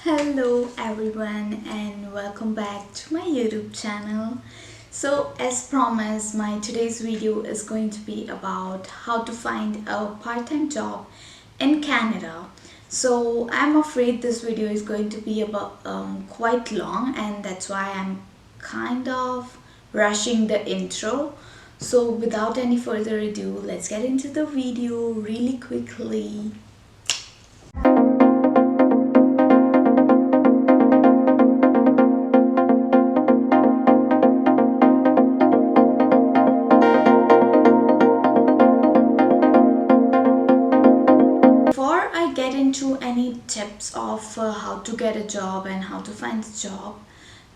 Hello everyone and welcome back to my YouTube channel. So as promised, my today's video is going to be about how to find a part-time job in Canada. So I'm afraid this video is going to be about quite long, and that's why I'm kind of rushing the intro. So without any further ado, let's get into the video really quickly. Before I get into any tips of how to get a job and how to find a job,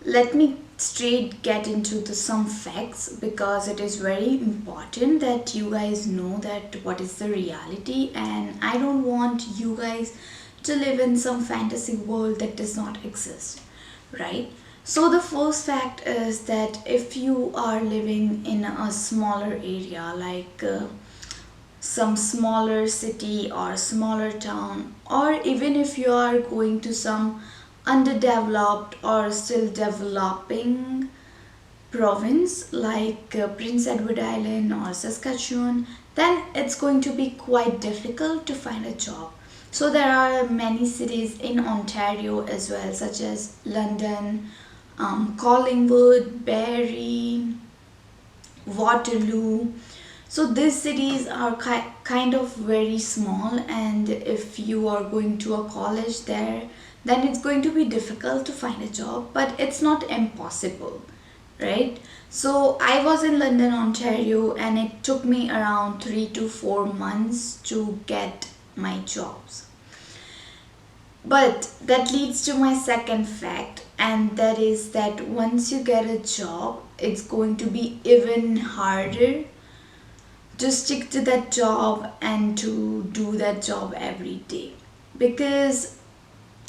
let me straight get into some facts, because it is very important that you guys know that what is the reality, and I don't want you guys to live in some fantasy world that does not exist, right? So the first fact is that if you are living in a smaller area, like some smaller city or smaller town, or even if you are going to some underdeveloped or still developing province like Prince Edward Island or Saskatchewan, then it's going to be quite difficult to find a job. So there are many cities in Ontario as well, such as London, Collingwood, Barrie, Waterloo. So these cities are kind of very small, and if you are going to a college there, then it's going to be difficult to find a job, but it's not impossible, right? So I was in London, Ontario, and it took me around 3 to 4 months to get my jobs. But that leads to my second fact, and that is that once you get a job, it's going to be even harder to stick to that job and to do that job every day, because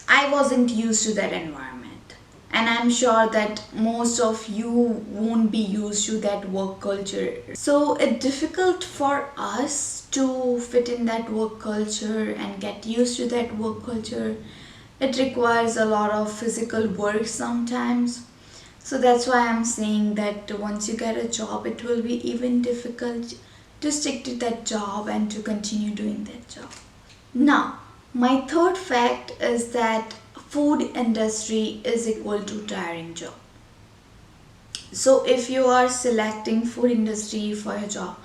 I wasn't used to that environment, and I'm sure that most of you won't be used to that work culture. So it's difficult for us to fit in that work culture and get used to that work culture. It requires a lot of physical work sometimes. So that's why I'm saying that once you get a job, it will be even difficult to stick to that job and to continue doing that job. Now, my third fact is that food industry is equal to tiring job. So if you are selecting food industry for your job,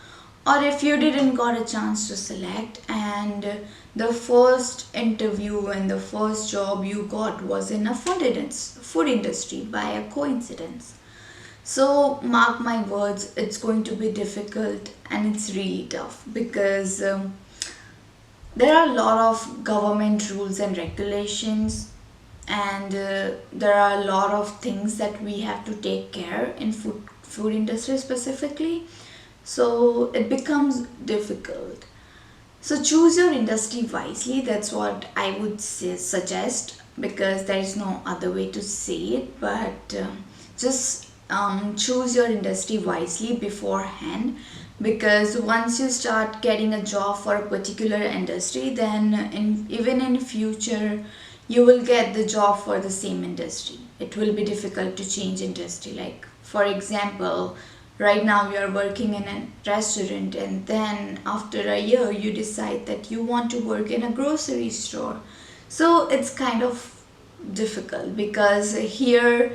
or if you didn't got a chance to select and the first interview and the first job you got was in a food industry by a coincidence, so mark my words, it's going to be difficult and it's really tough, because there are a lot of government rules and regulations, and there are a lot of things that we have to take care in food industry specifically. So it becomes difficult. So choose your industry wisely. That's what I would suggest, because there is no other way to say it. But just choose your industry wisely beforehand, because once you start getting a job for a particular industry, then even in future you will get the job for the same industry. It will be difficult to change industry. Like for example, right now you are working in a restaurant, and then after a year you decide that you want to work in a grocery store. So it's kind of difficult, because here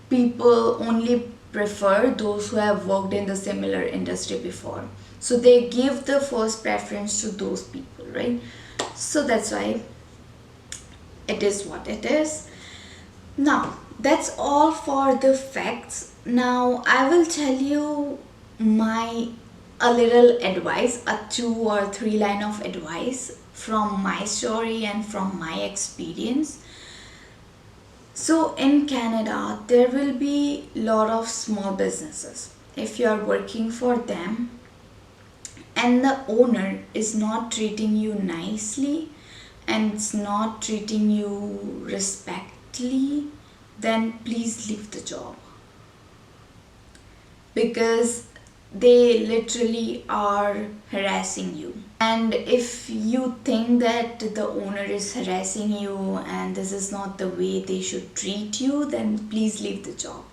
people only prefer those who have worked in the similar industry before, so they give the first preference to those people, right? So that's why it is what it is. Now that's all for the facts. Now I will tell you my a little advice, a 2 or 3 line of advice from my story and from my experience. So in Canada, there will be a lot of small businesses. If you are working for them and the owner is not treating you nicely and it's not treating you respectfully, then please leave the job, because they literally are harassing you. And if you think that the owner is harassing you and this is not the way they should treat you, then please leave the job.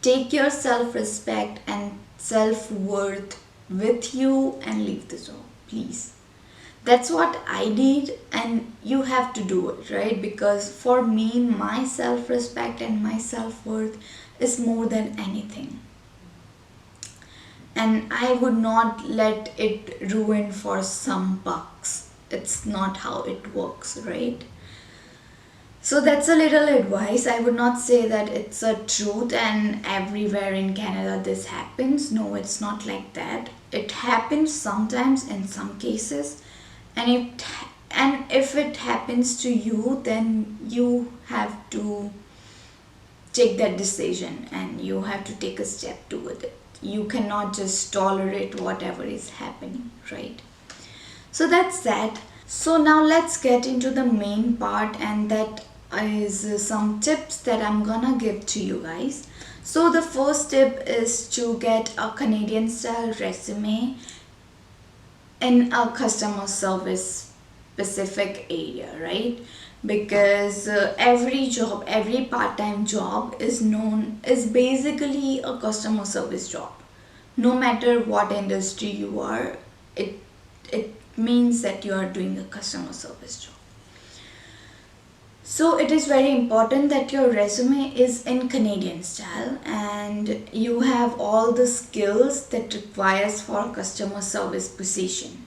Take your self-respect and self-worth with you and leave the job, please. That's what I did, and you have to do it, right? Because for me, my self-respect and my self-worth is more than anything, and I would not let it ruin for some bucks. It's not how it works, right? So that's a little advice. I would not say that it's a truth and everywhere in Canada this happens. No, it's not like that. It happens sometimes in some cases, and if it happens to you, then you have to take that decision and you have to take a step toward it. You cannot just tolerate whatever is happening, right? So that's that. So now let's get into the main part, and that is some tips that I'm gonna give to you guys. So the first tip is to get a Canadian style resume in a customer service specific area, right? Because every part-time job is basically a customer service job. No matter what industry you are, it means that you are doing a customer service job. So it is very important that your resume is in Canadian style and you have all the skills that requires for a customer service position.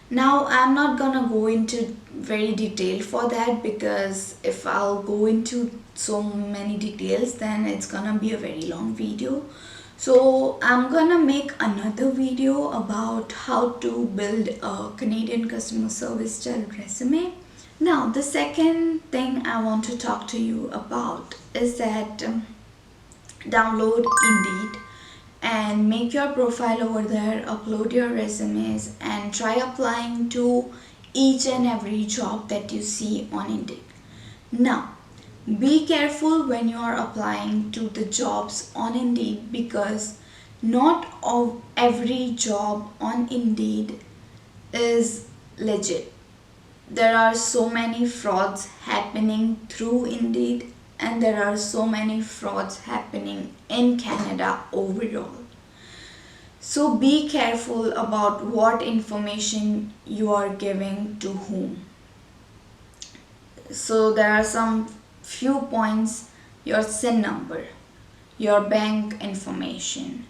Now I'm not gonna go into very detail for that, because if I'll go into so many details then it's gonna be a very long video. So I'm gonna make another video about how to build a Canadian customer service style resume. Now the second thing I want to talk to you about is that download Indeed and make your profile over there, upload your resumes and try applying to each and every job that you see on Indeed. Now be careful when you are applying to the jobs on Indeed, because not every job on Indeed is legit. There are so many frauds happening through Indeed, and there are so many frauds happening in Canada overall. So be careful about what information you are giving to whom. So there are some few points: your SIN number, your bank information,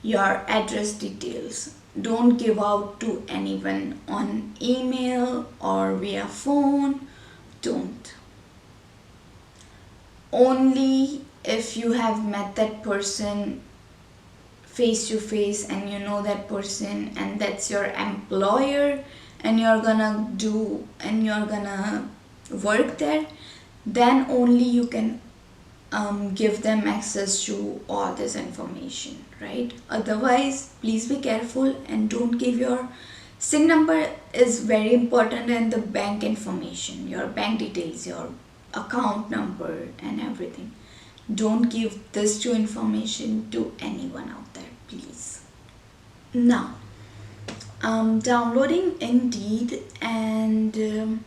your address details. Don't give out to anyone on email or via phone. Don't. Only if you have met that person face to face and you know that person and that's your employer and you're gonna work there, then only you can give them access to all this information, right? Otherwise, please be careful and don't give your SIN number is very important, and the bank information, your bank details, your account number and everything. Don't give this to information to anyone out there, please. Now, downloading Indeed and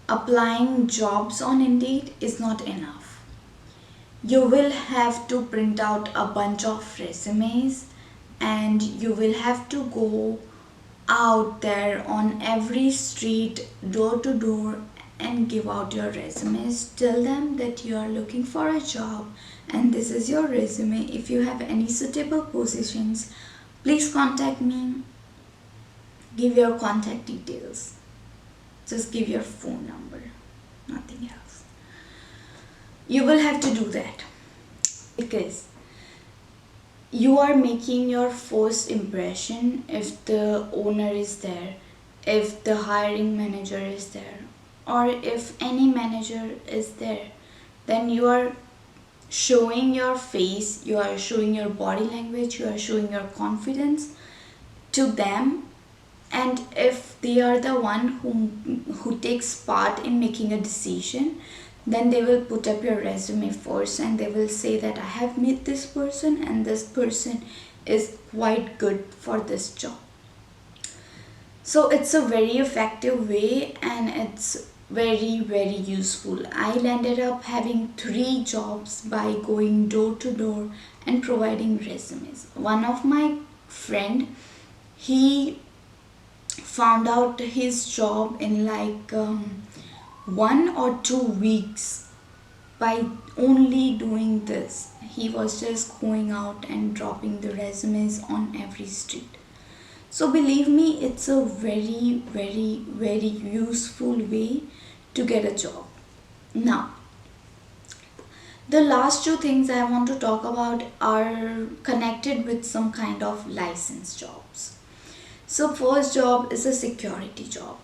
applying jobs on Indeed is not enough. You will have to print out a bunch of resumes and you will have to go out there on every street, door to door, and give out your resumes. Tell them that you are looking for a job and this is your resume. If you have any suitable positions, please contact me. Give your contact details. Just give your phone number, nothing else. You will have to do that because you are making your first impression. If the owner is there, if the hiring manager is there, or if any manager is there, then you are showing your face, you are showing your body language, you are showing your confidence to them. And if they are the one who takes part in making a decision, then they will put up your resume first and they will say that I have met this person and this person is quite good for this job. So it's a very effective way and it's very useful. I ended up having 3 jobs by going door to door and providing resumes. One of my friend, he found out his job in like 1 or 2 weeks by only doing this. He was just going out and dropping the resumes on every street. So believe me, it's a very useful way to get a job. Now, the last 2 things I want to talk about are connected with some kind of license jobs. So first job is a security job.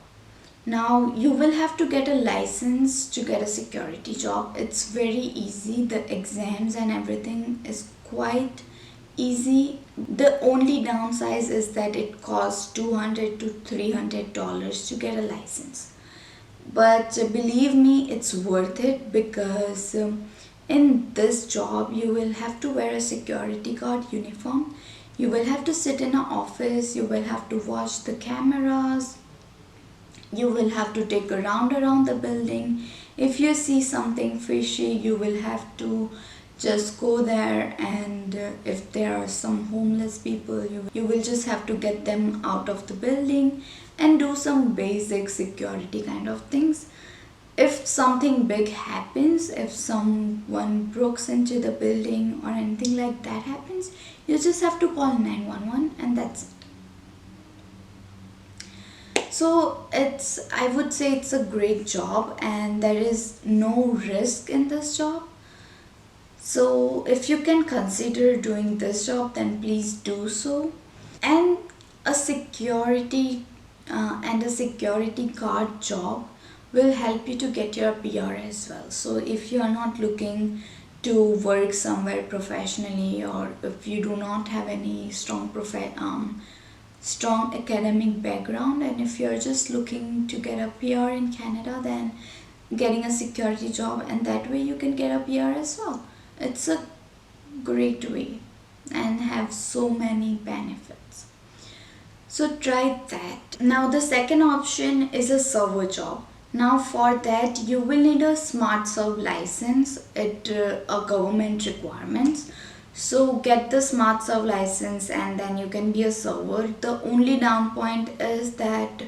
Now you will have to get a license to get a security job. It's very easy. The exams and everything is quite easy. The only downside is that it costs $200 to $300 to get a license. But believe me, it's worth it because in this job you will have to wear a security guard uniform. You will have to sit in an office. You will have to watch the cameras. You will have to take a round around the building. If you see something fishy, you will have to just go there, and if there are some homeless people, you will just have to get them out of the building and do some basic security kind of things. If something big happens, if someone breaks into the building or anything like that happens, you just have to call 911 and that's it. So I would say it's a great job and there is no risk in this job. So if you can consider doing this job, then please do so. And a security guard job will help you to get your PR as well. So if you are not looking to work somewhere professionally, or if you do not have any strong academic background, and if you're just looking to get a PR in Canada, then getting a security job, and that way you can get a PR as well. It's a great way and have so many benefits. So try that. Now the second option is a server job. Now for that you will need a smart serve license. It a government requirements. So get the smart serve license and then you can be a server. The only down point is that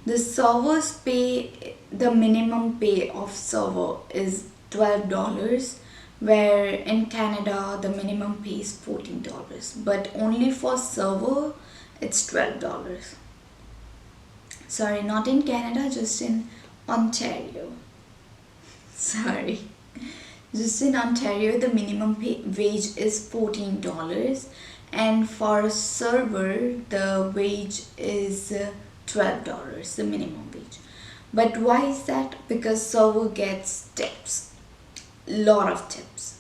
the servers pay, the minimum pay of server is $12, where in Canada the minimum pay is $14, but only for server it's $12. Sorry, not in Canada, just in Ontario. Sorry. Just in Ontario, the minimum wage is $14, and for server, the wage is $12, the minimum wage. But why is that? Because server gets tips, lot of tips.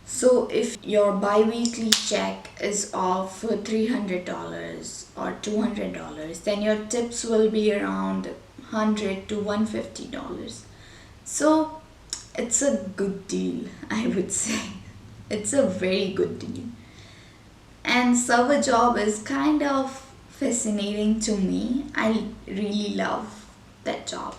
So if your bi-weekly check is of $300 or $200, then your tips will be around $100 to $150. So it's a good deal, I would say. It's a very good deal. And server job is kind of fascinating to me. I really love that job.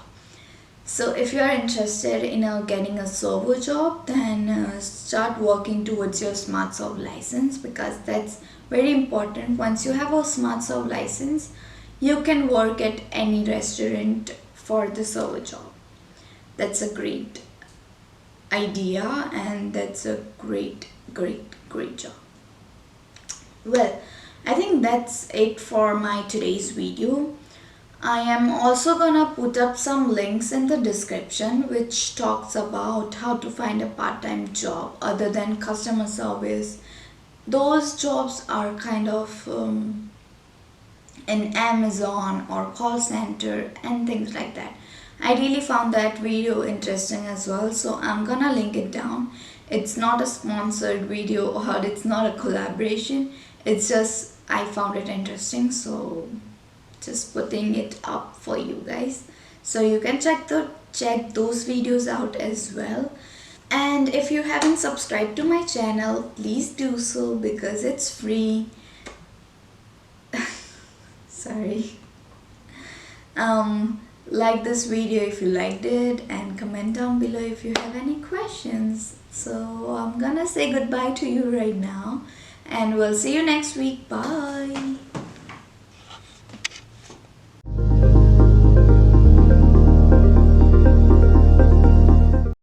So if you are interested in getting a server job, then start working towards your smart serve license, because that's very important. Once you have a smart serve license, you can work at any restaurant for the server job. That's a great idea and that's a great job. Well, I think that's it for my today's video. I am also gonna put up some links in the description which talks about how to find a part-time job other than customer service. Those jobs are kind of in Amazon or call center and things like that. I really found that video interesting as well, so I'm gonna link it down. It's not a sponsored video or it's not a collaboration. It's just I found it interesting, so just putting it up for you guys, so you can check those videos out as well. And if you haven't subscribed to my channel, please do so because it's free. Sorry. Like this video if you liked it, and comment down below if you have any questions. So I'm gonna say goodbye to you right now, and we'll see you next week. Bye.